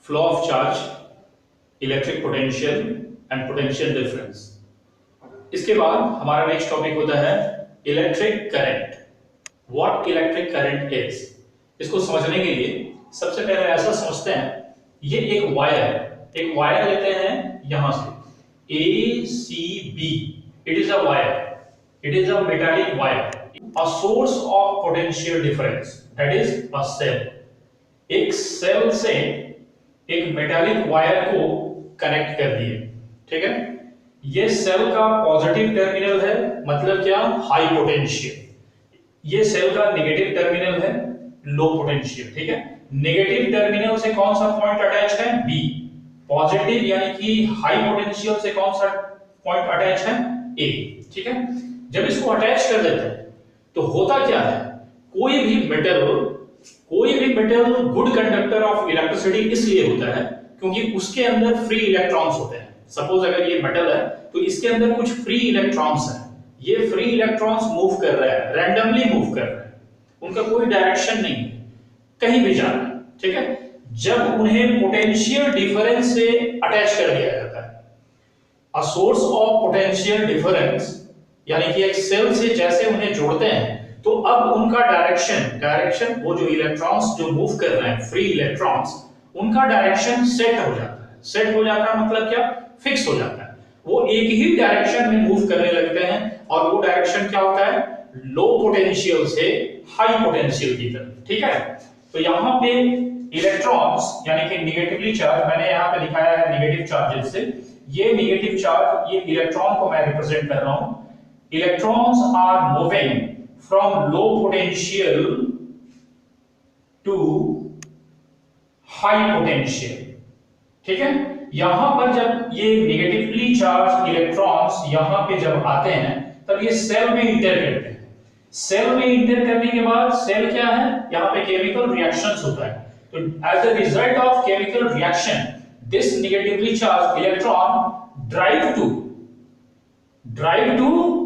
Flow of charge, electric potential and potential difference. इसके बाद हमारा नेक्स्ट टॉपिक होता है electric current. What electric current is. इसको समझने के लिए सबसे पहले ऐसा समझते हैं, ये एक वायर लेते हैं यहां से A C B. It is a wire, it is a metallic wire, a source of potential difference, that is a cell. एक सेल से एक मेटालिक वायर को कनेक्ट कर दिए, ठीक है। ये सेल का पॉजिटिव टर्मिनल है, मतलब क्या, हाई पोटेंशियल। ये सेल का नेगेटिव टर्मिनल है, लो पोटेंशियल, ठीक है। नेगेटिव टर्मिनल से कौन सा पॉइंट अटैच है, बी। पॉजिटिव यानी कि हाई पोटेंशियल से कौन सा पॉइंट अटैच है, ए, ठीक है। जब इसको अटैच कर देते हैं तो होता क्या है, कोई भी metal good conductor of electricity इसलिए होता है क्योंकि उसके अंदर फ्री इलेक्ट्रॉन्स होते हैं। सपोज अगर ये मेटल है तो इसके अंदर कुछ फ्री इलेक्ट्रॉन्स हैं। ये फ्री इलेक्ट्रॉन्स मूव कर रहे हैं, रैंडमली मूव कर रहे हैं, उनका कोई डायरेक्शन नहीं है, कहीं भी जा रहा है, ठीक है। जब उन्हें पोटेंशियल डिफरेंस से अटैच कर दिया जाता है, अ सोर्स ऑफ पोटेंशियल डिफरेंस, यानी कि एक सेल से जैसे उन्हें जोड़ते हैं तो अब उनका डायरेक्शन वो जो इलेक्ट्रॉन्स जो मूव कर रहे हैं, फ्री इलेक्ट्रॉन्स, उनका डायरेक्शन सेट हो जाता है। सेट हो जाता है मतलब क्या, फिक्स हो जाता है। वो एक ही डायरेक्शन में मूव करने लगते हैं और वो डायरेक्शन क्या होता है, लो पोटेंशियल से हाई पोटेंशियल की तरफ, ठीक है। तो यहां पे इलेक्ट्रॉन्स यानी कि नेगेटिवली चार्ज, मैंने यहां पे दिखाया है नेगेटिव चार्जेस से, ये नेगेटिव चार्ज, ये इलेक्ट्रॉन को मैं रिप्रेजेंट कर रहा हूं। Electrons are moving from low potential to high potential, ठीक है। यहां पर जब ये नेगेटिवली चार्ज इलेक्ट्रॉन्स यहां पे जब आते हैं तब ये सेल में इंटर करते हैं। सेल में इंटर करने के बाद सेल क्या है, यहां पे केमिकल रिएक्शंस होता है। तो as a result of chemical reaction this negatively charge electron drive to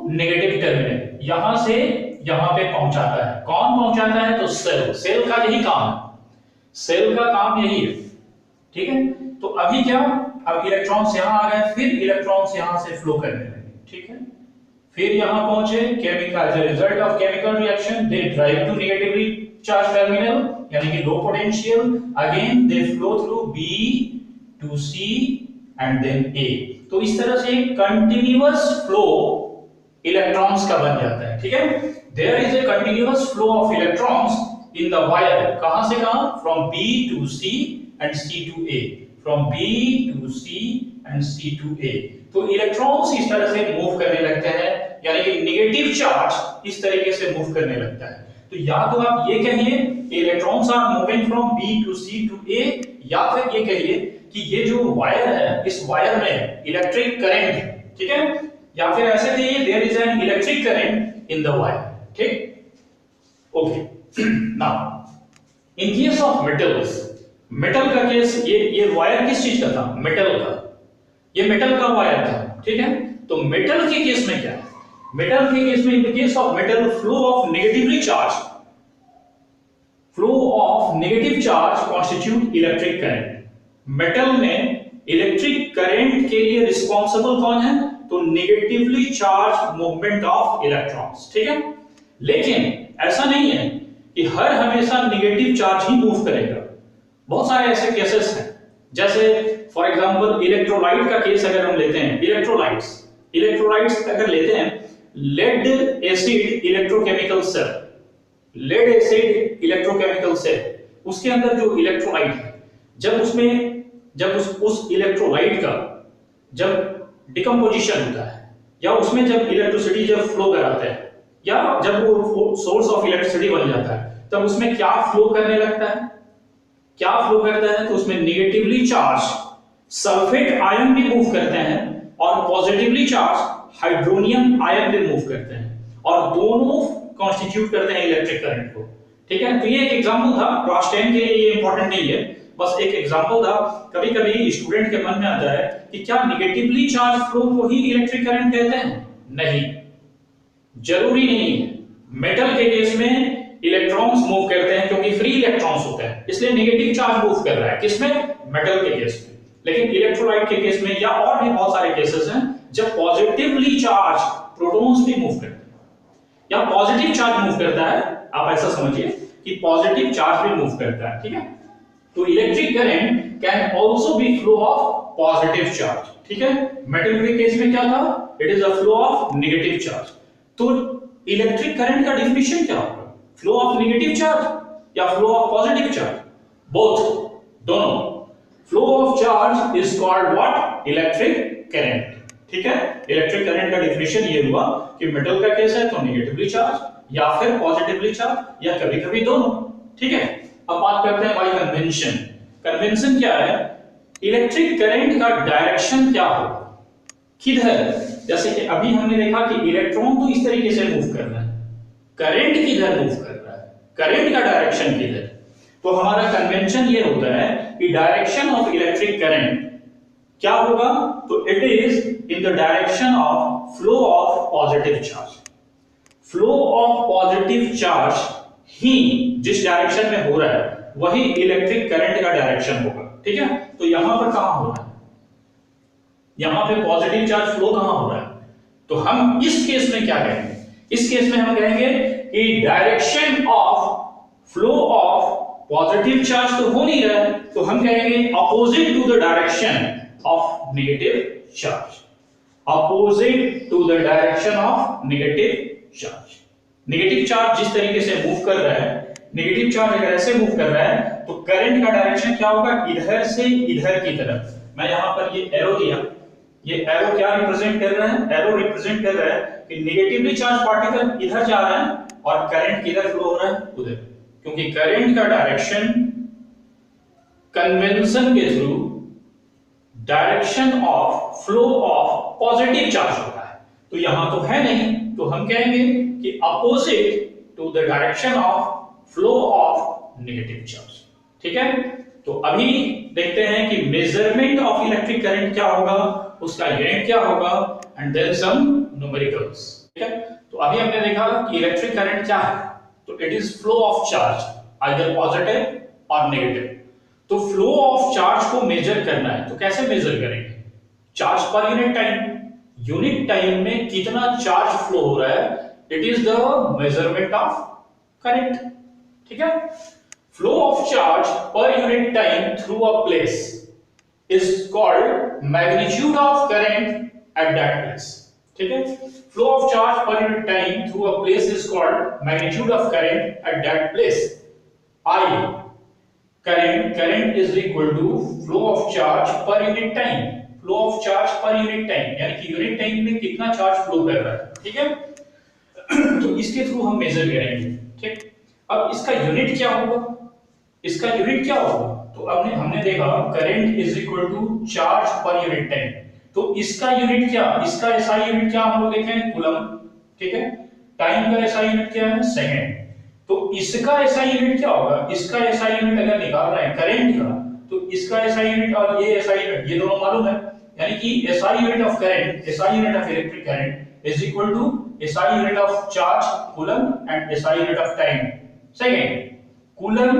negative terminal, यहां से यहां पे पहुंचाता है। कौन पहुंचाता है, तो सेल का यही काम है, सेल का काम यही है, ठीक है। तो अभी क्या, अब इलेक्ट्रॉन्स यहां आ गए, फिर इलेक्ट्रॉन्स यहां से फ्लो करने लगे, ठीक है। फिर यहां पहुंचे, chemical as a result of chemical reaction they drive to negatively charge terminal यानी कि low potential, again they flow through B to C and then A. तो इस तरह से कंटिन्यूअस फ्लो इलेक्ट्रॉन्स का बन जाता है, ठीक है। There is a continuous flow of electrons in the wire, कहां से कहां, from B to C and C to A, from B to C and C to A. तो इलेक्ट्रॉन्स इस तरह से मूव करने लगते हैं, यानी कि नेगेटिव चार्ज इस तरीके से मूव करने लगता है। तो या तो आप ये कहिए electrons are moving from B to C to A, या फिर ये कहिए कि ये जो वायर है, इस वायर में इलेक्ट्रिक करंट है, ठीक है। या फिर ऐसे कहिए there is an electric current in the wire, ठीक, okay. Now in case of metals, metal का केस, ये वायर किस चीज का था, मेटल का, ये मेटल का वायर था, ठीक है। तो मेटल के केस में क्या है, मेटल के केस में, in the case of metal, flow of negative charge constitute electric current. Metal में इलेक्ट्रिक करंट के लिए रिस्पांसिबल कौन है, तो negatively charge movement of electrons, ठीक है। लेकिन ऐसा नहीं है कि हर हमेशा नेगेटिव चार्ज ही मूव करेगा। बहुत सारे ऐसे केसेस हैं, जैसे फॉर एग्जांपल इलेक्ट्रोलाइट का केस अगर हम लेते हैं, इलेक्ट्रोलाइट्स अगर लेते हैं, lead acid electrochemical cell, lead acid electrochemical cell, उसके अंदर जो इलेक्ट्रोलाइट है, जब उस इलेक्ट्रोलाइट का जब डिकम्पोजिशन होता है, या उसमें जब इलेक्ट्रिसिटी जब फ्लो कराते हैं, या जब वो सोर्स ऑफ इलेक्ट्रिसिटी बन जाता है, तब उसमें क्या फ्लो करने लगता है, क्या फ्लो करता है, तो उसमें नेगेटिवली चार्ज सल्फेट आयन भी मूव करते हैं और पॉजिटिवली चार्ज हाइड्रोनियम आयन भी मूव करते हैं, और दोनों कॉन्स्टिट्यूट करते हैं इलेक्ट्रिक करंट को, ठीक है। तो ये एक एग्जांपल था, क्लास 10 के लिए ये इंपॉर्टेंट नहीं है, बस एक एग्जांपल था। कभी कभी स्टूडेंट के मन में आता है कि क्या नेगेटिवली चार्ज फ्लो को ही इलेक्ट्रिक करंट कहते हैं, नहीं, जरूरी नहीं है। मेटल के केस में इलेक्ट्रॉन्स मूव करते हैं क्योंकि फ्री इलेक्ट्रॉन्स होते हैं, इसलिए नेगेटिव चार्ज मूव कर रहा है। किसमें? मेटल के केस में। लेकिन इलेक्ट्रोलाइट के केस में या और भी बहुत सारे केसेस हैं जब पॉजिटिवली चार्ज प्रोटॉन्स भी मूव करते हैं या पॉजिटिव चार्ज मूव करता है, आप ऐसा समझिए कि पॉजिटिव चार्ज भी मूव करता है, ठीक है। तो electric current can also be flow of positive charge, ठीक है। मेटल के केस में क्या था? It is a flow of negative charge. तो इलेक्ट्रिक करंट का डेफिनेशन क्या होगा? फ्लो ऑफ नेगेटिव चार्ज या flow of positive charge? Both, दोनों। Flow of charge is called what? Electric current, ठीक है। इलेक्ट्रिक करंट का डेफिनेशन ये हुआ कि मेटल का केस है तो नेगेटिवली चार्ज या फिर पॉजिटिवली चार्ज या कभी-कभी दोनों, ठीक है। अब बात करते हैं बाय कन्वेंशन। कन्वेंशन क्या है? इलेक्ट्रिक करंट का डायरेक्शन क्या होगा, किधर? जैसे कि अभी हमने देखा कि इलेक्ट्रॉन तो इस तरीके से मूव कर रहा है, करंट किधर मूव कर रहा है, करंट का डायरेक्शन किधर? तो हमारा कन्वेंशन ये होता है कि डायरेक्शन ऑफ इलेक्ट्रिक करंट क्या होगा? तो it is in the direction of flow of positive charge. Flow of positive charge ही जिस डायरेक्शन में हो रहा है वही इलेक्ट्रिक करंट का डायरेक्शन होगा, ठीक है। तो यहां पर कहां हो रहा है? यहां पे पॉजिटिव चार्ज फ्लो कहां हो रहा है? तो हम इस केस में क्या कहेंगे? इस केस में हम कहेंगे कि direction of flow of positive charge तो हो नहीं रहा है, तो हम कहेंगे opposite to the direction of negative charge. Opposite to the direction of negative charge. Negative charge जिस तरीके से मूव कर रहा है, नेगेटिव चार्ज अगर ऐसे मूव कर रहा है तो करंट का डायरेक्शन क्या होगा? इधर से इधर की तरफ। मैं यहां पर ये एरो दिया, ये एरो क्या रिप्रेजेंट कर रहा है? एरो रिप्रेजेंट कर रहा है कि नेगेटिवली चार्ज पार्टिकल इधर जा रहा है और करंट किधर फ्लो हो रहा है? उधर, क्योंकि करंट का डायरेक्शन कन्वेंशन के through direction of flow of positive charge होता है। तो यहां तो है नहीं, तो हम कहेंगे कि opposite to the direction of flow of negative charge, ठीक है। तो अभी देखते हैं कि मेजरमेंट ऑफ इलेक्ट्रिक करंट क्या होगा, उसका यूनिट क्या होगा, एंड देन सम न्यूमेरिकल्स, ठीक है। तो अभी हमने देखा कि इलेक्ट्रिक करंट क्या है, तो it is flow of charge either positive और नेगेटिव। तो फ्लो ऑफ चार्ज को मेजर करना है तो कैसे मेजर करेंगे? Charge per unit time, unit time में कितना चार्ज फ्लो हो रहा है, it is the measurement of current, ठीक है। Flow of charge per unit time through a place is called magnitude of current at that place, ठीक है। flow of charge per unit time through a place is called magnitude of current at that place। I current is equal to flow of charge per unit time, flow of charge per unit time यानी कि unit time में कितना charge flow कर रहा है, ठीक है। तो इसके थ्रू हम मेजर करेंगे, ठीक। अब इसका यूनिट क्या होगा? इसका यूनिट क्या होगा? तो हमने देखा current is equal to charge per unit time, तो इसका यूनिट क्या? इसका एसआई यूनिट क्या हम लोग देखें? कूलम, ठीक है। टाइम का एसआई यूनिट क्या है? सेकंड। तो इसका एसआई यूनिट क्या होगा? इसका एसआई यूनिट अगर निकाल रहे हैं करंट का, तो इसका एसआई यूनिट और ये एसआई यूनिट ये दोनों मालूम है, यानी कि SI unit of current, SI unit of electric current is equal to SI unit of charge coulomb and SI unit of time second. Coulomb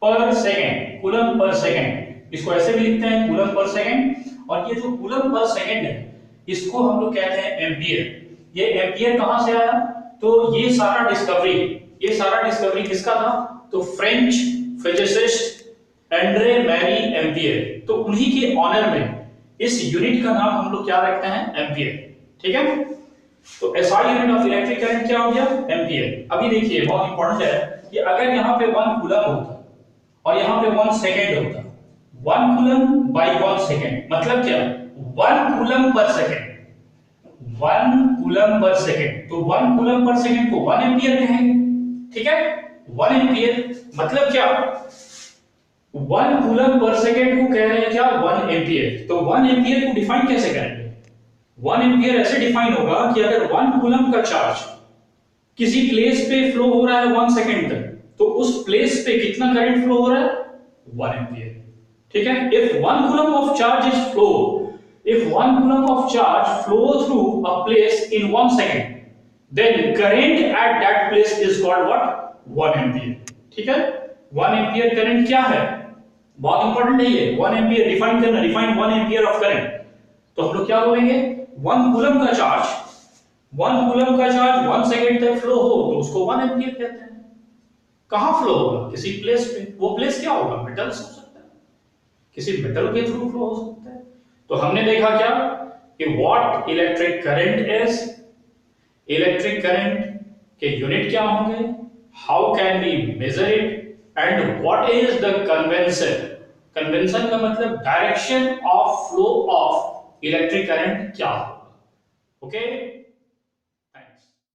per second, coulomb per second, इसको ऐसे भी लिखते हैं कूलम पर सेकंड। और ये जो coulomb per second है इसको हम लोग कहते हैं एम्पियर। ये एम्पियर कहां से आया? तो ये सारा डिस्कवरी किसका था? तो French physicist Andre Marie Ampere, तो उन्हीं के ऑनर में इस यूनिट का नाम हम लोग क्या रखते हैं? एम्पियर, ठीक है। तो SI unit of electric current क्या हो गया? एम्पियर। अभी देखिए बहुत इंपॉर्टेंट है कि अगर यहां पे 1 कूलम होता और यहां पे 1 सेकंड होता, 1 कूलम बाय 1 सेकंड मतलब क्या? 1 coulomb per second, 1 coulomb per second. तो 1 कूलम पर सेकंड को 1 एम्पियर कहेंगे, ठीक है। 1 एम्पियर मतलब क्या? 1 कूलम पर सेकंड को कह रहे हैं क्या? 1 एम्पियर। तो 1 एम्पियर को डिफाइन कैसे करेंगे? 1 एम्पियर ऐसे डिफाइन होगा कि अगर 1 कूलम का चार्ज किसी प्लेस पे फ्लो हो रहा है 1 सेकंड तक, तो उस प्लेस पे कितना करंट फ्लो हो रहा है? 1 एम्पियर, ठीक है। if 1 coulomb of charge flow through a place in 1 second, then current at that place is called what? 1 ampere. ठीक है, 1 एम्पियर करंट क्या है, बहुत इंपॉर्टेंट है ये। 1 एम्पियर डिफाइन करना, डिफाइन 1 एम्पियर ऑफ करंट। तो हम लोग क्या बोलेंगे, 1 कूलम का चार्ज, 1 कूलम का चार्ज 1 सेकंड तक फ्लो हो तो उसको 1 एम्पियर कहते हैं। कहां फ्लो होगा, किसी प्लेस पे। वो प्लेस क्या होगा, मेटल हो सकता है, किसी मेटल के थ्रू फ्लो हो सकता है। तो हमने देखा क्या कि what electric current is, electric current के यूनिट क्या होंगे, how can we measure it, and what is the convention. Convention का मतलब direction of flow of electric current क्या होगा। ओके